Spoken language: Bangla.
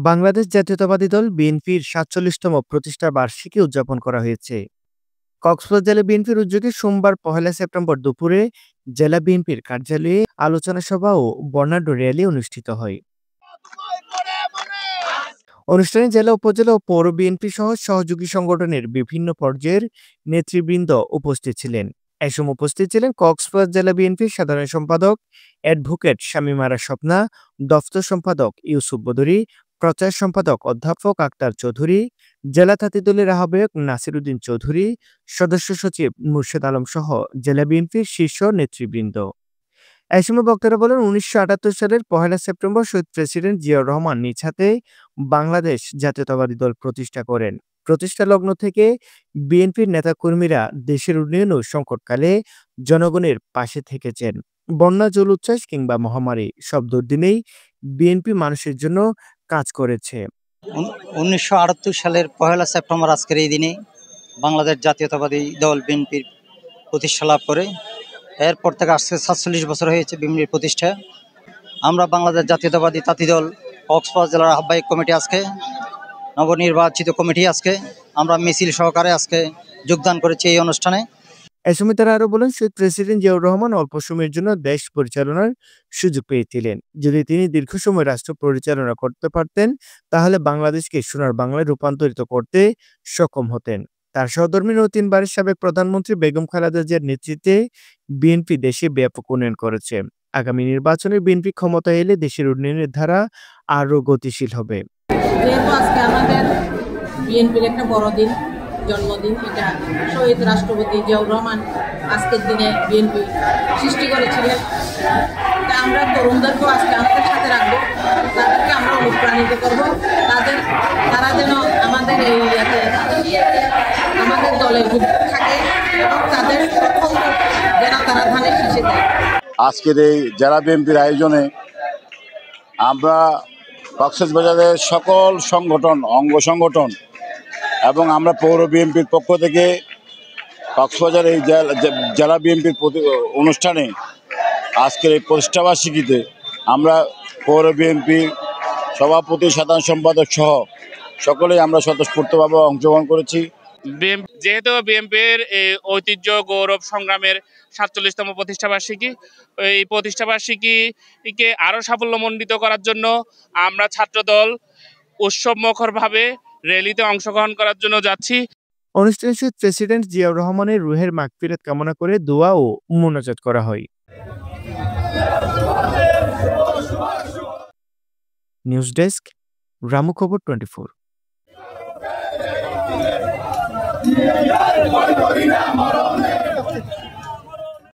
বাংলাদেশ জাতীয়তাবাদী দল বিএনপির ৪৭তম প্রতিষ্ঠা বার্ষিকী উদযাপন করা হয়েছে। কক্সবাজার জেলা বিএনপির উদ্যোগে সোমবার ১ সেপ্টেম্বর দুপুরে জেলা বিএনপির কার্যালয়ে আলোচনা সভা ও বর্ণাঢ্য র্যালি অনুষ্ঠিত হয়। অনুষ্ঠানে জেলা, উপজেলা ও পৌর বিএনপি সহ সহযোগী সংগঠনের বিভিন্ন পর্যায়ের নেতৃবৃন্দ উপস্থিত ছিলেন। এই সময় উপস্থিত ছিলেন কক্সবাজার জেলা বিএনপির সাধারণ সম্পাদক অ্যাডভোকেট শামীম আরা স্বপ্না, দফতর সম্পাদক ইউসুফ বদরী, প্রচার সম্পাদক অধ্যাপক আক্তার চৌধুরী, জেলা তাঁতি দলের আহ্বায়ক নাসির উদ্দিন চৌধুরী, সদস্য সচিব মুর্শেদ আলম সহ জেলা বিএনপির শীর্ষ নেতৃবৃন্দ। এই সময় বক্তারা বলেন, ১৯৭৮ সালের ১ সেপ্টেম্বর শহীদ প্রেসিডেন্ট জিয়াউর রহমান নিজ হাতে বাংলাদেশ জাতীয়তাবাদী দল প্রতিষ্ঠা করেন। প্রতিষ্ঠা লগ্ন থেকে বিএনপির নেতাকর্মীরা দেশের উন্নয়ন ও সংকটকালে জনগণের পাশে থেকেছেন। বন্যা, জলোচ্ছ্বাস কিংবা মহামারী সব দুর্দিনেই বিএনপি মানুষের জন্য কাজ করেছে। ১৯৭৮ সালের ১ সেপ্টেম্বর আজকের এই দিনে বাংলাদেশ জাতীয়তাবাদী দল বিএনপির প্রতিষ্ঠা লাভ করে। এরপর থেকে আজকে ৪৭ বছর হয়েছে বিএনপির প্রতিষ্ঠা। আমরা বাংলাদেশ জাতীয়তাবাদী তাঁতি দল কক্সবাজার জেলার আহ্বায়ক কমিটি, আজকে নবনির্বাচিত কমিটি, আজকে আমরা মিছিল সহকারে আজকে যোগদান করেছি এই অনুষ্ঠানে। এই সময় তারা আরো বলেন, শহীদ প্রেসিডেন্ট জিয়াউর রহমান অল্প সময়ের জন্য দেশ পরিচালনার সুযোগ পেয়েছিলেন। যদি তিনি দীর্ঘ সময় রাষ্ট্র পরিচালনা করতে পারতেন, তাহলে বাংলাদেশকে সোনার বাংলায় রূপান্তরিত করতে সক্ষম হতেন। তার সহধর্মিণী ও ৩ বারের সাবেক প্রধানমন্ত্রী বেগম খালেদা জিয়ার নেতৃত্বে বিএনপি দেশে ব্যাপক উন্নয়ন করেছে। আগামী নির্বাচনে বিএনপি ক্ষমতায় এলে দেশের উন্নয়নের ধারা আরো গতিশীল হবে। যেহেতু আজকে আমাদের বিএনপির একটা বড় দিন, জন্মদিন, এটা শহীদ রাষ্ট্রপতি জিয়াউর রহমান আজকের দিনে বিএনপি সৃষ্টি করেছিলেন। তা আমরা তরুণদেরকেও আজকে আমাদের সাথে রাখবো, তাদেরকে আমরা অনুপ্রাণিত করবো, তারা যেন আমাদের এই আমাদের দলের থাকে এবং তাদের প্রথম যেন তারা ধানের শীষে দেয়। আজকের এই জেলা বিএনপির আয়োজনে আমরা কক্সবাজারের সকল সংগঠন, অঙ্গ সংগঠন এবং আমরা পৌর বিএনপির পক্ষ থেকে কক্সবাজার এই জেলা বিএনপির অনুষ্ঠানে আজকের এই প্রতিষ্ঠাবার্ষিকীতে আমরা পৌর বিএনপির সভাপতি, সাধারণ সম্পাদক সহ সকলেই আমরা স্বতঃস্ফূর্তভাবে অংশগ্রহণ করেছি। যেহেতু বিএনপির ঐতিহ্য, গৌরব, সংগ্রামের ৪৭তম প্রতিষ্ঠাবার্ষিকী, এই প্রতিষ্ঠাবার্ষিকীকে আরও সাফল্যমণ্ডিত করার জন্য আমরা ছাত্রদল উৎসবমুখরভাবে র্যালিতে অংশগ্রহণ করার জন্য যাচ্ছি। অনুষ্ঠানে শহীদ প্রেসিডেন্ট জিয়াউর রহমানের রুহের মাগফিরাত কামনা করে দোয়া ও মোনাজাত করা হয়। নিউজ ডেস্ক, রামু খবর 24।